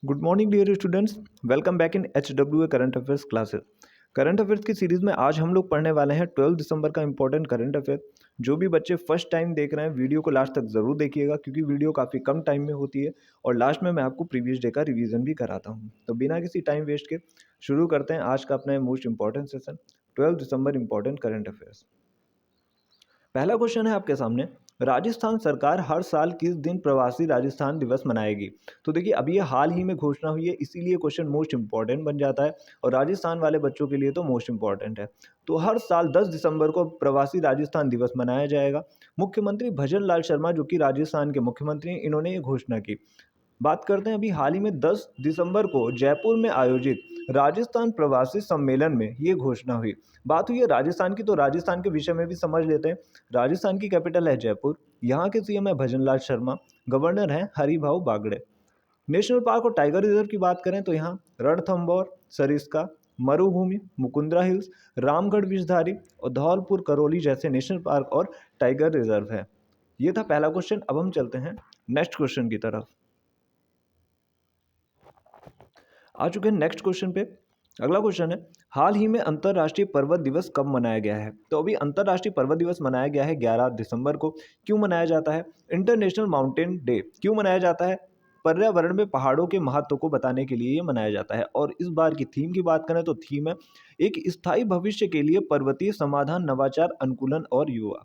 Good morning dear students. Welcome back in HWA current affairs classes. Current affairs की series में आज हम लोग पढ़ने वाले हैं 12 दिसंबर का इंपॉर्टेंट करंट अफेयर। जो भी बच्चे फर्स्ट टाइम देख रहे हैं वीडियो को लास्ट तक ज़रूर देखिएगा, क्योंकि वीडियो काफ़ी कम टाइम में होती है और लास्ट में मैं आपको प्रीवियस डे का रिवीजन भी कराता हूँ। तो बिना किसी टाइम वेस्ट के शुरू करते हैं आज का अपना मोस्ट इंपॉर्टेंट सेशन 12 दिसंबर इंपॉर्टेंट करंट अफेयर्स। पहला क्वेश्चन है आपके सामने, राजस्थान सरकार हर साल किस दिन प्रवासी राजस्थान दिवस मनाएगी। तो देखिए अभी ये हाल ही में घोषणा हुई है, इसीलिए क्वेश्चन मोस्ट इंपॉर्टेंट बन जाता है और राजस्थान वाले बच्चों के लिए तो मोस्ट इंपॉर्टेंट है। तो हर साल 10 दिसंबर को प्रवासी राजस्थान दिवस मनाया जाएगा। मुख्यमंत्री भजन लाल शर्मा जो कि राजस्थान के मुख्यमंत्री हैं, इन्होंने ये घोषणा की। बात करते हैं अभी हाल ही में 10 दिसंबर को जयपुर में आयोजित राजस्थान प्रवासी सम्मेलन में ये घोषणा हुई। बात हुई है राजस्थान की, तो राजस्थान के विषय में भी समझ लेते हैं। राजस्थान की कैपिटल है जयपुर, यहाँ के सीएम है भजनलाल शर्मा, गवर्नर हैं हरिभाऊ बागड़े। नेशनल पार्क और टाइगर रिजर्व की बात करें तो यहाँ रणथंभौर, सरिस्का, मरुभूमि, मुकुंदरा हिल्स, रामगढ़ विषधारी और धौलपुर करौली जैसे नेशनल पार्क और टाइगर रिजर्व है। ये था पहला क्वेश्चन। अब हम चलते हैं नेक्स्ट क्वेश्चन की तरफ। आ चुके हैं नेक्स्ट क्वेश्चन पे। अगला क्वेश्चन है, हाल ही में अंतर्राष्ट्रीय पर्वत दिवस कब मनाया गया है। तो अभी अंतर्राष्ट्रीय पर्वत दिवस मनाया गया है 11 दिसंबर को। क्यों मनाया जाता है? इंटरनेशनल माउंटेन डे क्यों मनाया जाता है? पर्यावरण में पहाड़ों के महत्व को बताने के लिए ये मनाया जाता है। और इस बार की थीम की बात करें तो थीम है एक स्थायी भविष्य के लिए पर्वतीय समाधान, नवाचार, अनुकूलन और युवा।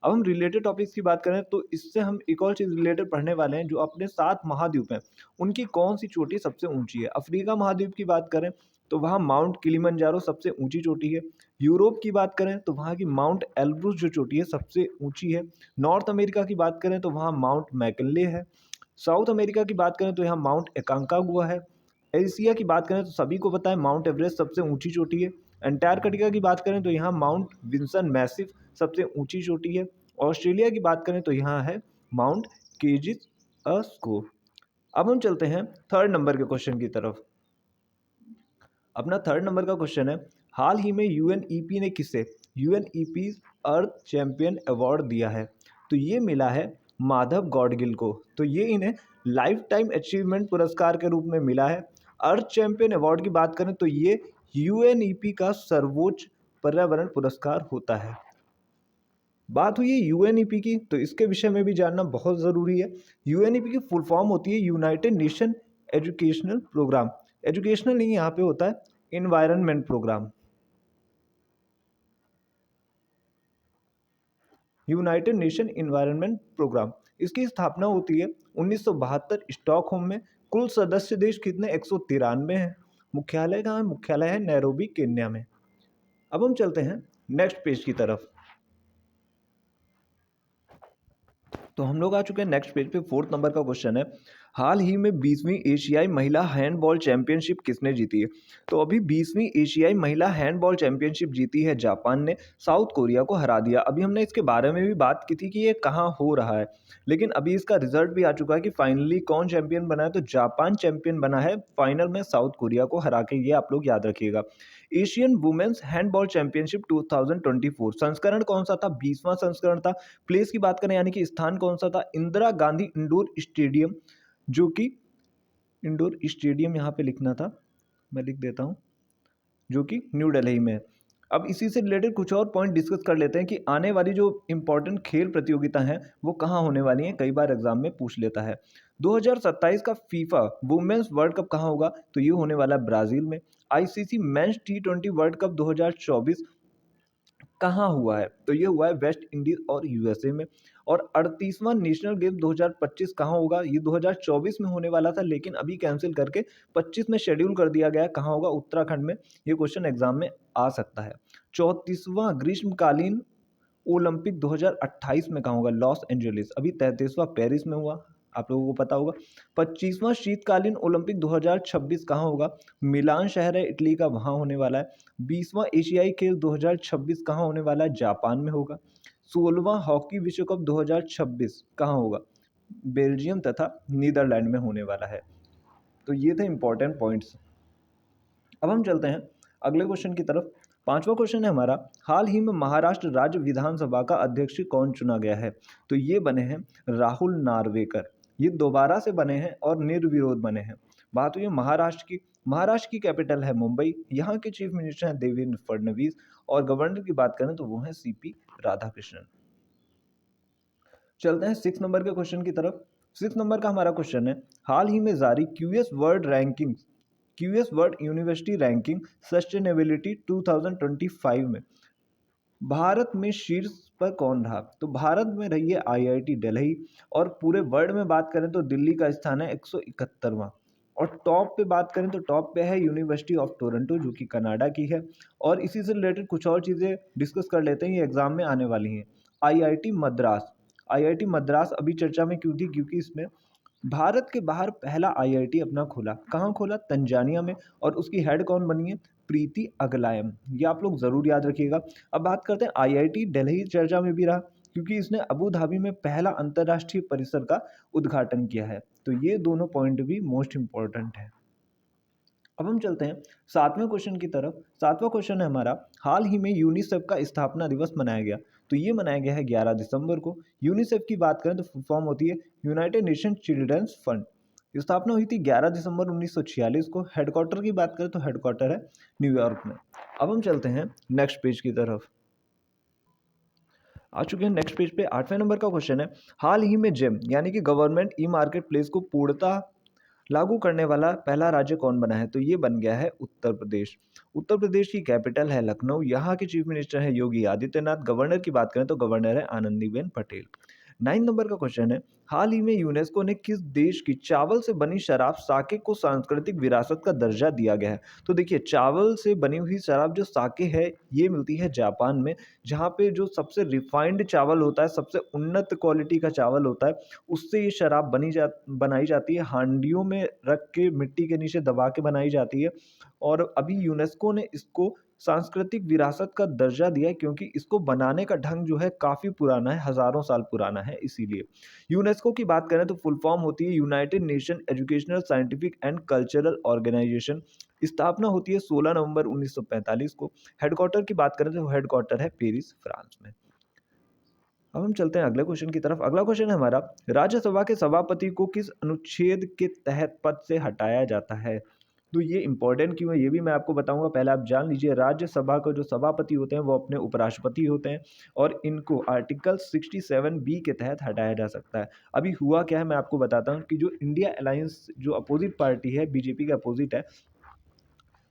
अब हम रिलेटेड टॉपिक्स की बात करें तो इससे हम एक और चीज़ रिलेटेड पढ़ने वाले हैं, जो अपने 7 महाद्वीप हैं उनकी कौन सी चोटी सबसे ऊंची है। अफ्रीका महाद्वीप की बात करें तो वहाँ माउंट किलिमंजारो सबसे ऊंची चोटी है। यूरोप की बात करें तो वहाँ की माउंट एल्ब्रूस जो चोटी है सबसे ऊंची है। नॉर्थ अमेरिका की बात करें तो वहाँ माउंट मैकिनले है। साउथ अमेरिका की बात करें तो यहाँ माउंट एकांकागुआ है। एशिया की बात करें तो सभी को पता है माउंट एवरेस्ट सबसे ऊंची चोटी है। अंटार्कटिका की बात करें तो यहाँ माउंट विंसन मैसिव सबसे ऊंची चोटी है। ऑस्ट्रेलिया की बात करें तो यहाँ है माउंट केजिस अस्कोप। अब हम चलते हैं थर्ड नंबर के क्वेश्चन की तरफ। अपना थर्ड नंबर का क्वेश्चन है, हाल ही में यूएनईपी ने किसे यूएनईपी अर्थ चैंपियन अवार्ड दिया है। तो ये मिला है माधव गॉडगिल को। तो ये इन्हें लाइफ टाइम अचीवमेंट पुरस्कार के रूप में मिला है। अर्थ चैंपियन अवार्ड की बात करें तो ये यूएनईपी का सर्वोच्च पर्यावरण पुरस्कार होता है। बात हुई है यूएनईपी की, तो इसके विषय में भी जानना बहुत ज़रूरी है। यूएनईपी की फुल फॉर्म होती है United Nation educational programme. Educational नहीं, यहाँ पे होता है environment programme. United Nation environment programme, इसकी स्थापना होती है 1972 स्टॉकहोम में। कुल सदस्य देश कितने? 193 हैं। मुख्यालय कहाँ है? मुख्यालय है नैरोबी, केन्या में। अब हम चलते हैं नेक्स्ट पेज की तरफ। तो हम लोग आ चुके हैं नेक्स्ट पेज पे। फोर्थ नंबर का क्वेश्चन है, हाल ही में 20वीं एशियाई महिला हैंडबॉल चैंपियनशिप किसने जीती है। तो अभी 20वीं एशियाई महिला हैंडबॉल चैंपियनशिप जीती है जापान ने, साउथ कोरिया को हरा दिया। अभी हमने इसके बारे में भी बात की थी कि ये कहाँ हो रहा है, लेकिन अभी इसका रिजल्ट भी आ चुका है कि फाइनली कौन चैंपियन बना है। तो जापान चैंपियन बना है फाइनल में साउथ कोरिया को हरा के। ये आप लोग याद रखिएगा। एशियन वुमेन्स हैंडबॉल चैंपियनशिप 2024 संस्करण कौन सा था? 20वां संस्करण था। प्लेस की बात करें यानी कि स्थान कौन सा था? इंदिरा गांधी इंडोर स्टेडियम, जो कि इंडोर स्टेडियम यहाँ पे लिखना था, मैं लिख देता हूँ, जो कि न्यू दिल्ली में है। अब इसी से रिलेटेड कुछ और पॉइंट डिस्कस कर लेते हैं कि आने वाली जो इंपॉर्टेंट खेल प्रतियोगिता हैं वो कहाँ होने वाली हैं। कई बार एग्जाम में पूछ लेता है। 2027 का फीफा वुमेन्स वर्ल्ड कप कहाँ होगा? तो ये होने वाला है ब्राजील में। ICC men's T20 world cup 2024 कहाँ हुआ है? तो ये हुआ है वेस्ट इंडीज और यूएसए में। और 38वां नेशनल गेम 2025 कहाँ होगा? ये 2024 में होने वाला था, लेकिन अभी कैंसिल करके 25 में शेड्यूल कर दिया गया है। कहाँ होगा? उत्तराखंड में। ये क्वेश्चन एग्जाम में आ सकता है। 34वां ग्रीष्मकालीन ओलंपिक 2028 में कहाँ होगा? Los Angeles. अभी 33वां पेरिस में हुआ, आप लोगों को पता होगा। 25वां शीतकालीन ओलंपिक 2026 कहाँ होगा? मिलान शहर है इटली का, वहाँ होने वाला है। 20वां एशियाई खेल 2026 कहाँ होने वाला है? जापान में होगा। 16वां हॉकी विश्व कप 2026 कहाँ होगा? बेल्जियम तथा नीदरलैंड में होने वाला है। तो ये थे इंपॉर्टेंट पॉइंट्स। अब हम चलते हैं अगले क्वेश्चन की तरफ। पांचवा क्वेश्चन है हमारा, हाल ही में महाराष्ट्र राज्य विधानसभा का अध्यक्ष कौन चुना गया है? तो ये बने हैं राहुल नार्वेकर। ये दोबारा से बने हैं और निर्विरोध बने हैं। बात हुई है महाराष्ट्र की। महाराष्ट्र की कैपिटल है मुंबई। यहाँ के चीफ मिनिस्टर हैं देवेंद्र फडणवीस और गवर्नर की बात करें तो वो हैं सीपी राधाकृष्णन। चलते हैं 6 नंबर के क्वेश्चन की तरफ। 6 नंबर का हमारा क्वेश्चन है, हाल ही में जारी QS world ranking, QS world university ranking sustainability 2025 में भारत में शीर्ष पर कौन रहा? तो भारत में रही है आईआईटी दिल्ली, और पूरे वर्ल्ड में बात करें तो दिल्ली का स्थान है 171वां। और टॉप पे बात करें तो टॉप पे है यूनिवर्सिटी ऑफ टोरंटो जो कि कनाडा की है। और इसी से रिलेटेड कुछ और चीज़ें डिस्कस कर लेते हैं, ये एग्जाम में आने वाली हैं। आईआईटी मद्रास, आईआईटी मद्रास अभी चर्चा में क्यों थी? क्योंकि इसमें भारत के बाहर पहला आईआईटी अपना खोला। कहाँ खोला? तंजानिया में। और उसकी हेड कौन बनी है? प्रीति अगलायम। ये आप लोग ज़रूर याद रखिएगा। अब बात करते हैं आईआईटी दिल्ली चर्चा में भी रहा क्योंकि इसने अबू धाबी में पहला अंतर्राष्ट्रीय परिसर का उद्घाटन किया है। तो ये दोनों पॉइंट भी मोस्ट इंपॉर्टेंट है। अब हम चलते हैं 7वें क्वेश्चन की तरफ। 7वां क्वेश्चन है हमारा, हाल ही में यूनिसेफ का स्थापना दिवस मनाया गया। तो ये मनाया गया है 11 दिसंबर को। यूनिसेफ की बात करें तो फुल फॉर्म होती है यूनाइटेड नेशन चिल्ड्रंस फंड। स्थापना हुई थी 11 दिसंबर 1946 को। हेडक्वार्टर की बात करें तो हेडक्वार्टर है न्यूयॉर्क में। अब हम चलते हैं नेक्स्ट पेज की तरफ। आ चुके हैं नेक्स्ट पेज पे। 8वें नंबर का क्वेश्चन है, हाल ही में जेम यानी कि गवर्नमेंट ई मार्केट प्लेस को पूर्णतः लागू करने वाला पहला राज्य कौन बना है? तो ये बन गया है उत्तर प्रदेश। उत्तर प्रदेश की कैपिटल है लखनऊ। यहाँ के चीफ मिनिस्टर है योगी आदित्यनाथ। गवर्नर की बात करें तो गवर्नर है आनंदीबेन पटेल। 9 नंबर का क्वेश्चन है, हाल ही में यूनेस्को ने किस देश की चावल से बनी शराब साके को सांस्कृतिक विरासत का दर्जा दिया गया है? तो देखिए, चावल से बनी हुई शराब जो साके है ये मिलती है जापान में, जहाँ पे जो सबसे रिफाइंड चावल होता है, सबसे उन्नत क्वालिटी का चावल होता है, उससे ये शराब बनाई जाती है। हांडियों में रख के मिट्टी के नीचे दबा के बनाई जाती है। और अभी यूनेस्को ने इसको सांस्कृतिक विरासत का दर्जा दिया है क्योंकि इसको बनाने का ढंग जो है काफ़ी पुराना है, हज़ारों साल पुराना है इसीलिए। यूनेस्को की बात करें तो फुल फॉर्म होती है United Nation educational, scientific and cultural organisation. स्थापना होती है 16 नवंबर 1945 को। हेडक्वार्टर की बात करें तो हेडक्वार्टर है पेरिस, फ्रांस में। अब हम चलते हैं अगले क्वेश्चन की तरफ। अगला क्वेश्चन है हमारा, राज्यसभा के सभापति को किस अनुच्छेद के तहत पद से हटाया जाता है? तो ये इंपॉर्टेंट क्यों है ये भी मैं आपको बताऊंगा। पहले आप जान लीजिए, राज्यसभा के जो सभापति होते हैं वो अपने उपराष्ट्रपति होते हैं और इनको आर्टिकल 67 बी के तहत हटाया जा सकता है। अभी हुआ क्या है मैं आपको बताता हूँ कि जो इंडिया अलायंस जो अपोजिट पार्टी है, बीजेपी के अपोजिट है,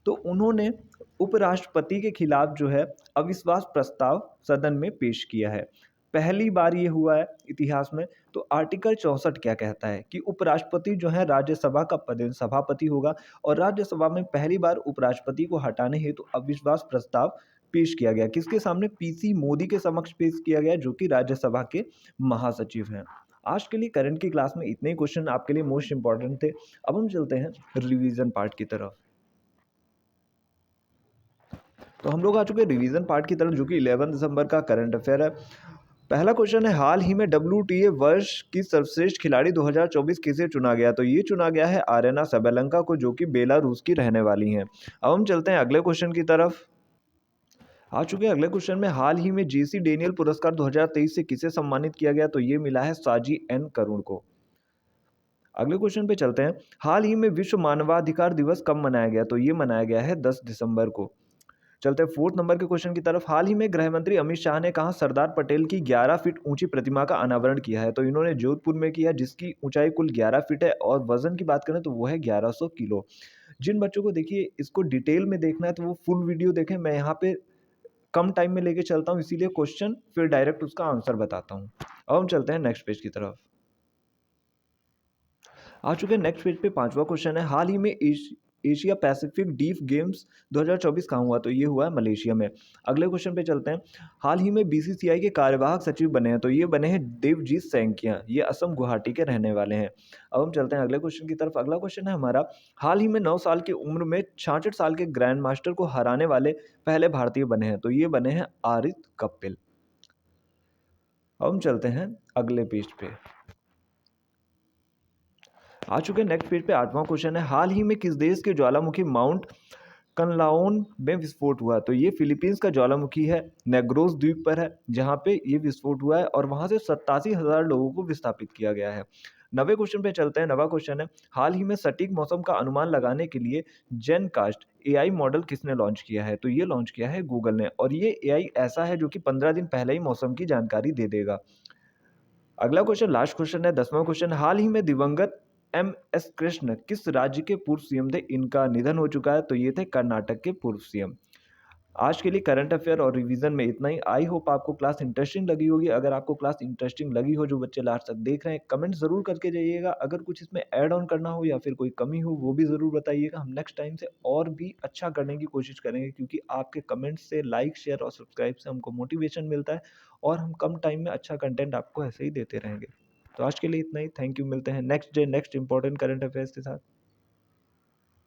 तो उन्होंने उपराष्ट्रपति के खिलाफ जो है अविश्वास प्रस्ताव सदन में पेश किया है। पहली बार ये हुआ है इतिहास में। तो आर्टिकल 64 क्या कहता है कि उपराष्ट्रपति जो है राज्यसभा का पद सभापति होगा, और राज्यसभा में पहली बार उपराष्ट्रपति को हटाने हेतु तो अविश्वास प्रस्ताव पेश किया गया। किसके सामने? पीसी मोदी के समक्ष पेश किया गया, जो कि राज्यसभा के महासचिव हैं। आज के लिए करंट की क्लास में इतने ही क्वेश्चन आपके लिए मोस्ट इंपॉर्टेंट थे। अब हम चलते हैं रिवीजन पार्ट की तरफ। तो हम लोग आ चुके हैं रिवीजन पार्ट की तरफ, जो कि 11 दिसंबर का करंट अफेयर है। पहला क्वेश्चन है, हाल ही में WTA वर्ष की सर्वश्रेष्ठ खिलाड़ी 2024 किसे चुना गया? तो ये चुना गया है आरेना सबेलेंका को, जो कि बेलारूस की रहने वाली हैं। अब हम चलते हैं अगले क्वेश्चन की तरफ। आ चुके हैं अगले क्वेश्चन में, हाल ही में JC डेनियल पुरस्कार 2023 से किसे सम्मानित किया गया? तो ये मिला है साजी एन करुण को। अगले क्वेश्चन पे चलते हैं, हाल ही में विश्व मानवाधिकार दिवस कब मनाया गया? तो ये मनाया गया है 10 दिसंबर को। चलते हैं 4th नंबर के क्वेश्चन की तरफ। हाल ही में गृह मंत्री अमित शाह ने कहा सरदार पटेल की 11 फीट ऊंची प्रतिमा का अनावरण किया है? तो इन्होंने जोधपुर में किया, जिसकी ऊंचाई कुल 11 फीट है और वजन की बात करें तो वो है 1100 किलो। जिन बच्चों को देखिए इसको डिटेल में देखना है तो वो फुल वीडियो देखें। मैं यहाँ पे कम टाइम में लेके चलता हूँ, इसीलिए क्वेश्चन फिर डायरेक्ट उसका आंसर बताता हूँ। अब हम चलते हैं नेक्स्ट पेज की तरफ। आ चुके हैं नेक्स्ट पेज पे। 5वां क्वेश्चन है, हाल ही में एशिया पैसिफिक डीफ गेम्स 2024 कहाँ हुआ? तो ये हुआ है मलेशिया में। अगले क्वेश्चन पे चलते हैं, हाल ही में BCCI के कार्यवाहक सचिव बने हैं? तो ये बने हैं देवजीत सैंकिया। ये असम गुवाहाटी के रहने वाले हैं। अब हम चलते हैं अगले क्वेश्चन की तरफ। अगला क्वेश्चन है हमारा, हाल ही में 9 साल की उम्र में 66 साल के ग्रैंड मास्टर को हराने वाले पहले भारतीय बने हैं? तो ये बने हैं आरित कपिल। अब हम चलते हैं अगले पेज पे। आ चुके हैं नेक्स्ट पेज पे। 8वां क्वेश्चन है, हाल ही में किस देश के ज्वालामुखी माउंट कनलाओन में विस्फोट हुआ? तो ये फिलीपींस का ज्वालामुखी है, नेग्रोस द्वीप पर है, जहाँ पे ये विस्फोट हुआ है और वहाँ से 87,000 लोगों को विस्थापित किया गया है। नवे क्वेश्चन पे चलते हैं। नवा क्वेश्चन है, हाल ही में सटीक मौसम का अनुमान लगाने के लिए जेनकास्ट एआई मॉडल किसने लॉन्च किया है? तो ये लॉन्च किया है गूगल ने, और ये एआई ऐसा है जो कि 15 दिन पहले ही मौसम की जानकारी दे देगा। अगला क्वेश्चन, लास्ट क्वेश्चन है, 10वां क्वेश्चन, हाल ही में दिवंगत एमएस कृष्ण किस राज्य के पूर्व सीएम थे? इनका निधन हो चुका है, तो ये थे कर्नाटक के पूर्व सीएम। आज के लिए करंट अफेयर और रिवीजन में इतना ही। आई होप आपको क्लास इंटरेस्टिंग लगी होगी। अगर आपको क्लास इंटरेस्टिंग लगी हो, जो बच्चे लास्ट तक देख रहे हैं, कमेंट ज़रूर करके जाइएगा। अगर कुछ इसमें ऐड ऑन करना हो या फिर कोई कमी हो, वो भी ज़रूर बताइएगा। हम नेक्स्ट टाइम से और भी अच्छा करने की कोशिश करेंगे, क्योंकि आपके कमेंट्स से, लाइक, शेयर और सब्सक्राइब से हमको मोटिवेशन मिलता है, और हम कम टाइम में अच्छा कंटेंट आपको ऐसे ही देते रहेंगे। तो आज के लिए इतना ही। Thank you. मिलते हैं next day next important current affairs के साथ।